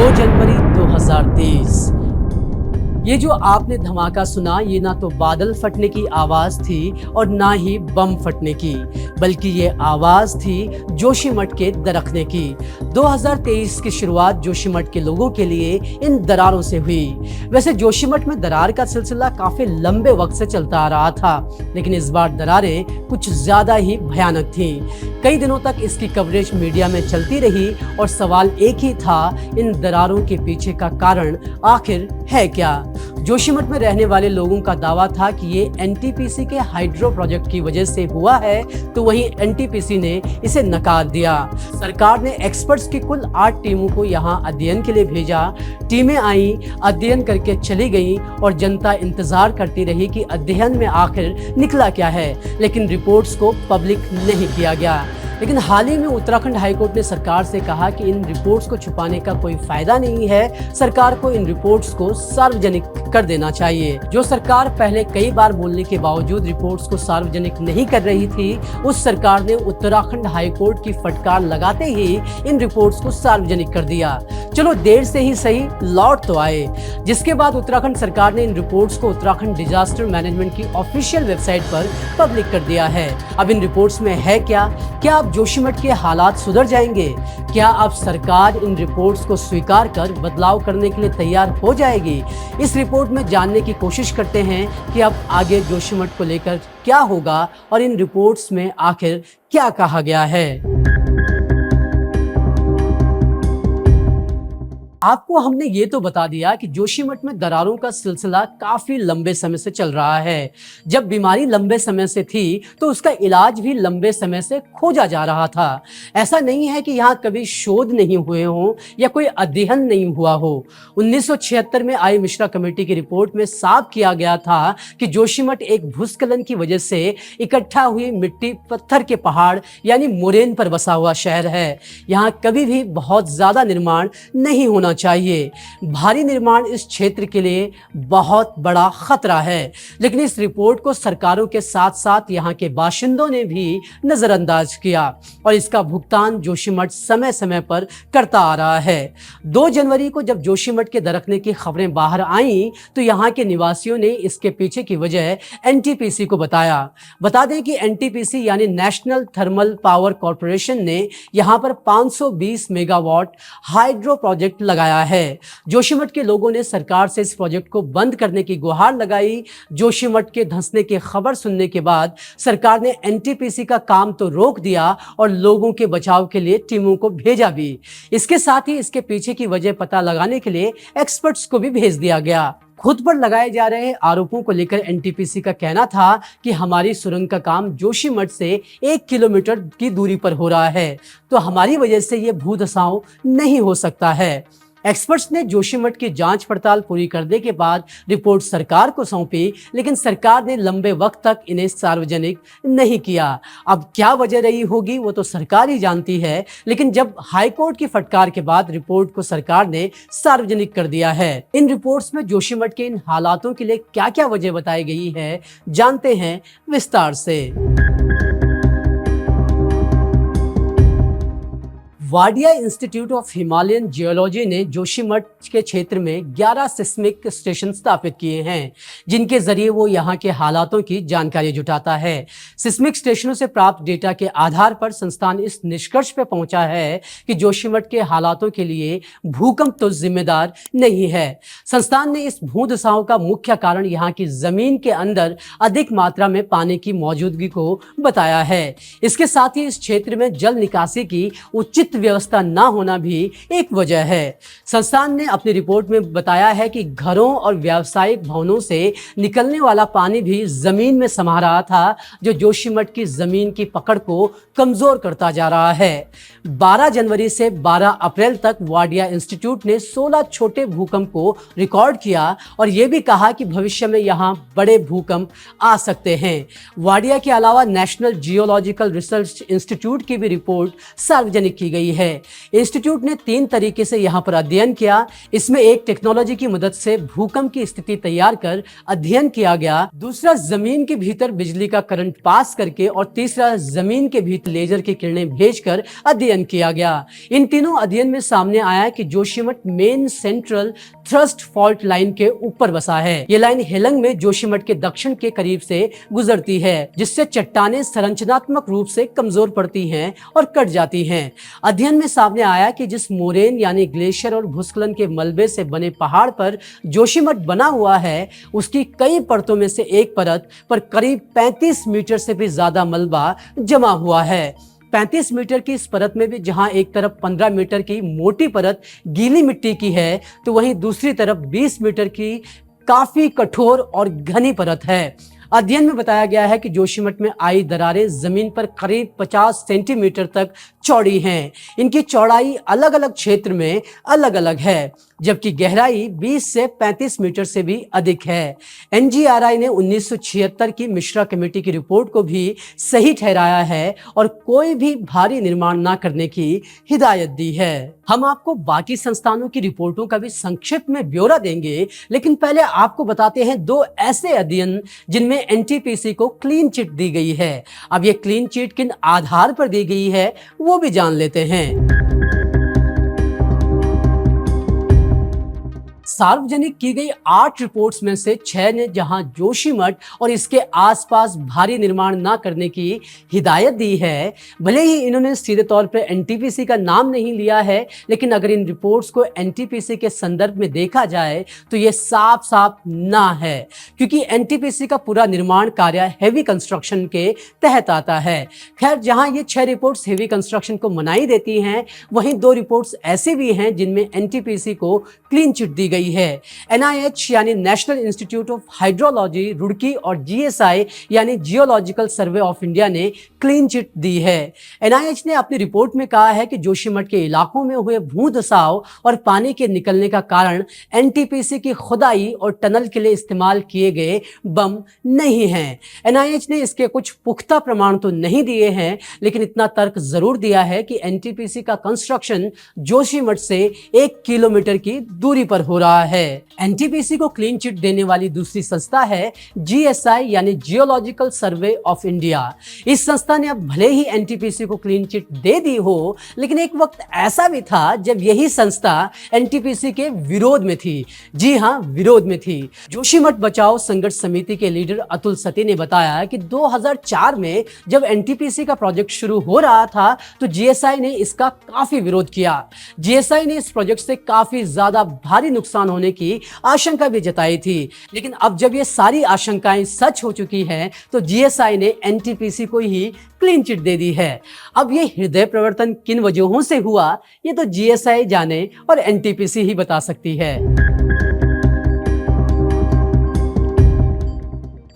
2 जनवरी 2023। ये जो आपने धमाका सुना, ये ना तो बादल फटने की आवाज़ थी और ना ही बम फटने की, बल्कि ये आवाज़ थी जोशीमठ के दरकने की। 2023 की शुरुआत जोशीमठ के लोगों के लिए इन दरारों से हुई। वैसे जोशीमठ में दरार का सिलसिला काफ़ी लंबे वक्त से चलता आ रहा था, लेकिन इस बार दरारें कुछ ज़्यादा ही भयानक थीं। कई दिनों तक इसकी कवरेज मीडिया में चलती रही और सवाल एक ही था, इन दरारों के पीछे का कारण आखिर है क्या। जोशीमठ में रहने वाले लोगों का दावा था कि ये एनटीपीसी के हाइड्रो प्रोजेक्ट की वजह से हुआ है, तो वहीं एनटीपीसी ने इसे नकार दिया। सरकार ने एक्सपर्ट्स की कुल 8 टीमों को यहाँ अध्ययन के लिए भेजा। टीमें आई, अध्ययन करके चली गई और जनता इंतजार करती रही कि अध्ययन में आखिर निकला क्या है, लेकिन रिपोर्ट्स को पब्लिक नहीं किया गया। लेकिन हाल ही में उत्तराखंड हाईकोर्ट ने सरकार से कहा कि इन रिपोर्ट्स को छुपाने का कोई फायदा नहीं है, सरकार को इन रिपोर्ट्स को सार्वजनिक कर देना चाहिए। जो सरकार पहले कई बार बोलने के बावजूद रिपोर्ट्स को सार्वजनिक नहीं कर रही थी, उस सरकार ने उत्तराखंड हाईकोर्ट की फटकार लगाते ही इन रिपोर्ट्स को सार्वजनिक कर दिया। चलो देर से ही सही, लौट तो आए। जिसके बाद उत्तराखंड सरकार ने इन रिपोर्ट्स को उत्तराखंड डिजास्टर मैनेजमेंट की ऑफिशियल वेबसाइट पर पब्लिक कर दिया है। अब इन रिपोर्ट्स में है क्या अब जोशीमठ के हालात सुधर जाएंगे? क्या अब सरकार इन रिपोर्ट्स को स्वीकार कर बदलाव करने के लिए तैयार हो जाएगी? इस रिपोर्ट में जानने की कोशिश करते हैं कि अब आगे जोशीमठ को लेकर क्या होगा और इन रिपोर्ट्स में आखिर क्या कहा गया है। आपको हमने ये तो बता दिया कि जोशीमठ में दरारों का सिलसिला काफी लंबे समय से चल रहा है। जब बीमारी लंबे समय से थी तो उसका इलाज भी लंबे समय से खोजा जा रहा था। ऐसा नहीं है कि यहाँ कभी शोध नहीं हुए हों या कोई अध्ययन नहीं हुआ हो। 1976 में आई मिश्रा कमेटी की रिपोर्ट में साफ किया गया था कि जोशीमठ एक भूस्खलन की वजह से इकट्ठा हुई मिट्टी पत्थर के पहाड़ यानी मोरेन पर बसा हुआ शहर है। यहाँ कभी भी बहुत ज्यादा निर्माण नहीं होना चाहिए। भारी निर्माण इस क्षेत्र के लिए बहुत बड़ा खतरा है। लेकिन इस रिपोर्ट को सरकारों के साथ साथ यहाँ के बाशिंदों ने भी नजरअंदाज किया और इसका भुगतान जोशीमठ समय समय पर करता आ रहा है। 2 जनवरी को जब जोशीमठ के दरकने की खबरें बाहर आईं तो यहाँ के निवासियों ने इसके पीछे की वजह एनटीपीसी को बताया। बता दें कि एनटीपीसी यानी नेशनल थर्मल पावर कॉर्पोरेशन ने यहाँ पर 520 मेगावाट हाइड्रो प्रोजेक्ट लगाया है। जोशीमठ के लोगों ने सरकार से इस प्रोजेक्ट को बंद करने की गुहार लगाई। जोशीमठ के धंसने की खबर सुनने के बाद सरकार ने एनटीपीसी का काम तो रोक दिया और लोगों के बचाव के लिए टीमों को भेजा भी। इसके साथ ही इसके पीछे की वजह पता लगाने के लिए एक्सपर्ट्स को भी भेज दिया गया। खुद पर लगाए जा रहे आरोपों को लेकर एनटीपीसी का कहना था कि हमारी सुरंग का काम जोशीमठ से 1 किलोमीटर की दूरी पर हो रहा है, तो हमारी वजह से ये भूधसाव नहीं हो सकता है। एक्सपर्ट्स ने जोशीमठ की जांच पड़ताल पूरी करने के बाद रिपोर्ट सरकार को सौंपी, लेकिन सरकार ने लंबे वक्त तक इन्हें सार्वजनिक नहीं किया। अब क्या वजह रही होगी वो तो सरकार ही जानती है, लेकिन जब हाईकोर्ट की फटकार के बाद रिपोर्ट को सरकार ने सार्वजनिक कर दिया है। इन रिपोर्ट्स में जोशीमठ के इन हालातों के लिए क्या क्या वजह बताई गई है, जानते हैं विस्तार से। Wadia institute of Himalayan geology ने जोशीमठ के क्षेत्र में 11 सिस्मिक स्टेशन स्थापित किए हैं, जिनके जरिए वो यहाँ के हालातों की जानकारी जुटाता है। सिस्मिक स्टेशनों से प्राप्त डेटा के आधार पर संस्थान इस निष्कर्ष पर पहुंचा है कि जोशीमठ के हालातों के लिए भूकंप तो जिम्मेदार नहीं है। संस्थान ने इस भूधसाव का मुख्य कारण यहाँ की जमीन के अंदर अधिक मात्रा में पानी की मौजूदगी को बताया है। इसके साथ ही इस क्षेत्र में जल निकासी की उचित व्यवस्था न होना भी एक वजह है। संस्थान ने अपनी रिपोर्ट में बताया है कि घरों और व्यावसायिक भवनों से निकलने वाला पानी भी जमीन में समा रहा था, जो जोशीमठ की जमीन की पकड़ को कमजोर करता जा रहा है। 12 जनवरी से 12 अप्रैल तक वाडिया इंस्टीट्यूट ने 16 छोटे भूकंप को रिकॉर्ड किया और यह भी कहा कि भविष्य में यहाँ बड़े भूकंप आ सकते हैं। वाडिया के अलावा नेशनल जियोलॉजिकल रिसर्च इंस्टीट्यूट की भी रिपोर्ट सार्वजनिक की गई गई है। इंस्टीट्यूट ने 3 तरीके से यहाँ पर अध्ययन किया। इसमें एक टेक्नोलॉजी की मदद से भूकंप की स्थिति तैयार कर अध्ययन किया गया, दूसरा जमीन के भीतर बिजली का करंट पास करके, और तीसरा जमीन के भीतर लेजर की किरणें भेजकर अध्ययन किया गया। इन तीनों अध्ययन में सामने आया कि Joshimath main central thrust fault line के ऊपर बसा है। ये लाइन हेलंग में जोशीमठ के दक्षिण के करीब से गुजरती है, जिससे चट्टानें संरचनात्मक रूप से कमजोर पड़ती हैं और कट जाती हैं। अध्ययन में सामने आया कि जिस मोरेन यानी ग्लेशियर और भूस्खलन के मलबे से बने पहाड़ पर जोशीमठ बना हुआ है, उसकी कई परतों में से एक परत पर करीब 35 मीटर से भी ज्यादा मलबा जमा हुआ है। 35 मीटर की इस परत में भी जहां एक तरफ 15 मीटर की मोटी परत गीली मिट्टी की है, तो वहीं दूसरी तरफ 20 मीटर की काफी कठोर और घनी परत है। अध्ययन में बताया गया है कि जोशीमठ में आई दरारें जमीन पर करीब 50 सेंटीमीटर तक चौड़ी हैं। इनकी चौड़ाई अलग अलग क्षेत्र में अलग अलग है, जबकि गहराई 20 से 35 मीटर से भी अधिक है। एनजीआरआई ने 1976 की मिश्रा कमेटी की रिपोर्ट को भी सही ठहराया है और कोई भी भारी निर्माण न करने की हिदायत दी है। हम आपको बाकी संस्थानों की रिपोर्टों का भी संक्षिप्त में ब्यौरा देंगे, लेकिन पहले आपको बताते हैं 2 ऐसे अध्ययन जिनमें एनटीपीसी को क्लीन चिट दी गई है। अब ये क्लीन चिट किन आधार पर दी गई है वो भी जान लेते हैं। सार्वजनिक की गई 8 रिपोर्ट्स में से 6 ने जहां जोशीमठ और इसके आसपास भारी निर्माण न करने की हिदायत दी है, भले ही इन्होंने सीधे तौर पर एनटीपीसी का नाम नहीं लिया है, लेकिन अगर इन रिपोर्ट्स को एनटीपीसी के संदर्भ में देखा जाए तो ये साफ साफ ना है, क्योंकि एनटीपीसी का पूरा निर्माण कार्य हेवी कंस्ट्रक्शन के तहत आता है। खैर, जहां ये 6 रिपोर्ट्स हेवी कंस्ट्रक्शन को मनाही देती हैं, वहीं 2 रिपोर्ट्स ऐसे भी हैं जिनमें एनटीपीसी को क्लीन चिट दी गई है। एनआईएच यानी national institute of hydrology Roorkee और जीएसआई यानी जियोलॉजिकल सर्वे ऑफ इंडिया ने क्लीन चिट दी है। एनआईएच ने अपनी रिपोर्ट में कहा है कि जोशीमठ के इलाकों में हुए भूधसाव और पानी के निकलने का कारण एनटीपीसी की खुदाई और टनल के लिए इस्तेमाल किए गए बम नहीं है। एनआईएच ने इसके कुछ पुख्ता प्रमाण तो नहीं दिए हैं, लेकिन इतना तर्क जरूर दिया है कि एनटीपीसी का कंस्ट्रक्शन जोशीमठ से 1 किलोमीटर की दूरी पर हो रहा है। एनटीपीसी को क्लीन चिट देने वाली दूसरी संस्था है जीएसआई यानी जियोलॉजिकल सर्वे ऑफ इंडिया। इस संस्था ने अब भले ही एनटीपीसी को क्लीन चिट दे दी हो, लेकिन एक वक्त ऐसा भी था जब यही संस्था एनटीपीसी के विरोध में थी। जी हां, विरोध में थी। जोशीमठ बचाओ संघर्ष समिति के लीडर अतुल सती ने बताया कि 2004 में जब एनटीपीसी का प्रोजेक्ट शुरू हो रहा था तो जीएसआई ने इसका काफी विरोध किया। जीएसआई ने इस प्रोजेक्ट से काफी ज्यादा भारी नुकसान होने की आशंका भी जताई थी, लेकिन अब जब ये सारी आशंकाएं सच हो चुकी हैं तो जीएसआई ने एनटीपीसी को ही क्लीन चिट दे दी है। अब ये हृदय परिवर्तन किन वजहों से हुआ, ये तो जीएसआई जाने और एनटीपीसी ही बता सकती है।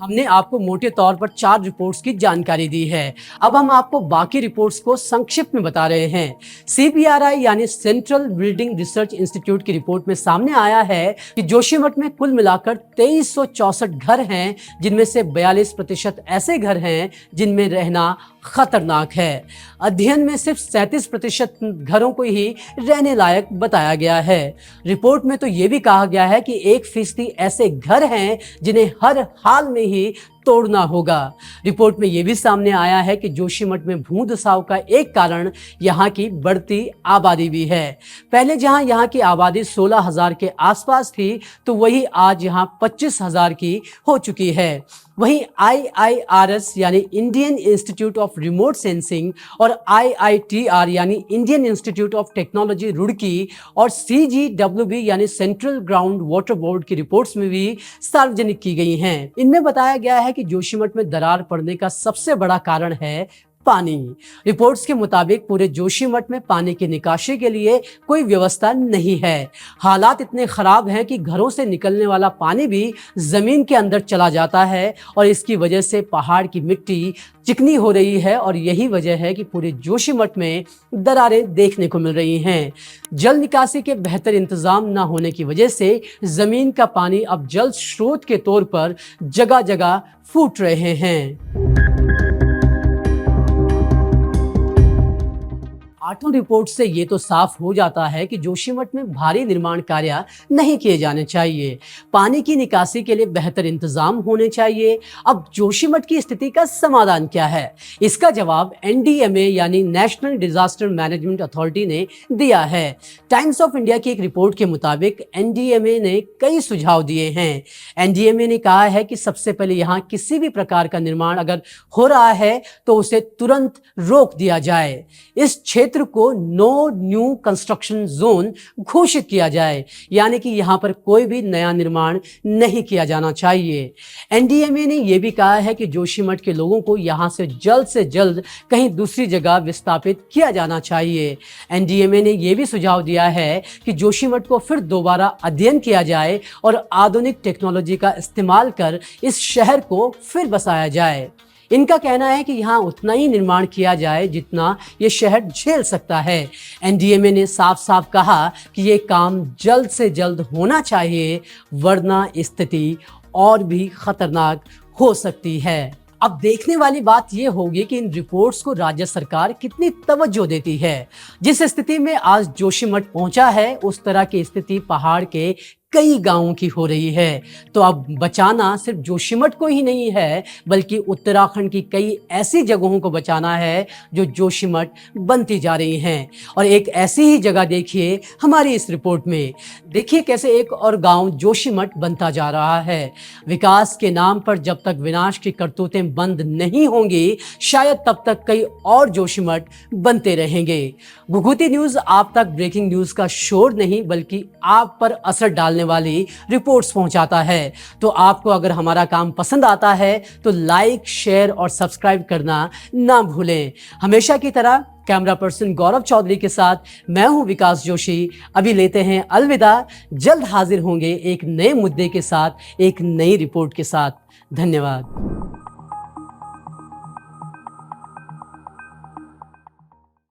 हमने आपको मोटे तौर पर 4 रिपोर्ट्स की जानकारी दी है। अब हम आपको बाकी रिपोर्ट्स को संक्षिप्त में बता रहे हैं। सीबीआरआई यानी सेंट्रल बिल्डिंग रिसर्च इंस्टीट्यूट की रिपोर्ट में सामने आया है कि जोशीमठ में कुल मिलाकर 2364 घर हैं, जिनमें से 42% ऐसे घर हैं जिनमें रहना खतरनाक है। अध्ययन में सिर्फ 37% घरों को ही रहने लायक बताया गया है। रिपोर्ट में तो ये भी कहा गया है कि 1% ऐसे घर हैं जिन्हें हर हाल में ही तोड़ना होगा। रिपोर्ट में यह भी सामने आया है कि जोशीमठ में भूधसाव का एक कारण यहाँ की बढ़ती आबादी भी है। पहले जहाँ यहाँ की आबादी 16,000 के आसपास थी, तो वही आज यहाँ 25,000 की हो चुकी है। वहीं IIRS यानी Indian institute of remote sensing और IITR यानी Indian institute of technology Roorkee और CGWB यानी सेंट्रल ग्राउंड वाटर बोर्ड की रिपोर्ट्स में भी सार्वजनिक की गई हैं। इनमें बताया गया है कि जोशीमठ में दरार पड़ने का सबसे बड़ा कारण है पानी। रिपोर्ट्स के मुताबिक पूरे जोशीमठ में पानी की निकासी के लिए कोई व्यवस्था नहीं है। हालात इतने खराब हैं कि घरों से निकलने वाला पानी भी जमीन के अंदर चला जाता है और इसकी वजह से पहाड़ की मिट्टी चिकनी हो रही है और यही वजह है कि पूरे जोशीमठ में दरारें देखने को मिल रही हैं। जल निकासी के बेहतर इंतजाम न होने की वजह से जमीन का पानी अब जल स्रोत के तौर पर जगह जगह फूट रहे हैं। मैराथन रिपोर्ट से ये तो साफ हो जाता है कि जोशीमठ में भारी निर्माण कार्य नहीं किए जाने चाहिए। पानी की निकासी के लिए बेहतर इंतजाम होने चाहिए। अब जोशीमठ की स्थिति का समाधान क्या है? इसका जवाब एनडीएमए यानी नेशनल डिजास्टर मैनेजमेंट अथॉरिटी ने दिया है। टाइम्स ऑफ इंडिया की एक रिपोर्ट के मुताबिक एनडीएमए ने कई सुझाव दिए हैं। एनडीएमए ने कहा है कि सबसे पहले यहाँ किसी भी प्रकार का निर्माण अगर हो रहा है तो उसे तुरंत रोक दिया जाए। इस क्षेत्र को नो न्यू कंस्ट्रक्शन जोन घोषित किया जाए, यानी कि यहाँ पर कोई भी नया निर्माण नहीं किया जाना चाहिए। एनडीएमए ने यह भी कहा है कि जोशीमठ के लोगों को यहाँ से जल्द कहीं दूसरी जगह विस्थापित किया जाना चाहिए। एनडीएमए ने यह भी सुझाव दिया है कि जोशीमठ को फिर दोबारा अध्ययन किया जाए और आधुनिक टेक्नोलॉजी का इस्तेमाल कर इस शहर को फिर बसाया जाए। इनका कहना है कि यहाँ उतना ही निर्माण किया जाए जितना ये शहर झेल सकता है। एनडीएमए ने साफ साफ कहा कि ये काम जल्द से जल्द होना चाहिए, वरना स्थिति और भी खतरनाक हो सकती है। अब देखने वाली बात यह होगी कि इन रिपोर्ट्स को राज्य सरकार कितनी तवज्जो देती है। जिस स्थिति में आज जोशीमठ पहुंचा है, उस तरह की स्थिति पहाड़ के कई गांवों की हो रही है। तो अब बचाना सिर्फ जोशीमठ को ही नहीं है, बल्कि उत्तराखंड की कई ऐसी जगहों को बचाना है जो जोशीमठ बनती जा रही हैं। और एक ऐसी ही जगह देखिए हमारी इस रिपोर्ट में। देखिए कैसे एक और गांव जोशीमठ बनता जा रहा है। विकास के नाम पर जब तक विनाश की करतूतें बंद नहीं होंगी, शायद तब तक कई और जोशीमठ बनते रहेंगे। घुघुती न्यूज़ आप तक ब्रेकिंग न्यूज़ का शोर नहीं, बल्कि आप पर असर डालने वाली रिपोर्ट्स पहुंचाता है। तो आपको अगर हमारा काम पसंद आता है तो लाइक, शेयर और सब्सक्राइब करना ना भूलें। हमेशा की तरह कैमरा पर्सन गौरव चौधरी के साथ मैं हूं विकास जोशी। अभी लेते हैं अलविदा। जल्द हाजिर होंगे एक नए मुद्दे के साथ, एक नई रिपोर्ट के साथ। धन्यवाद।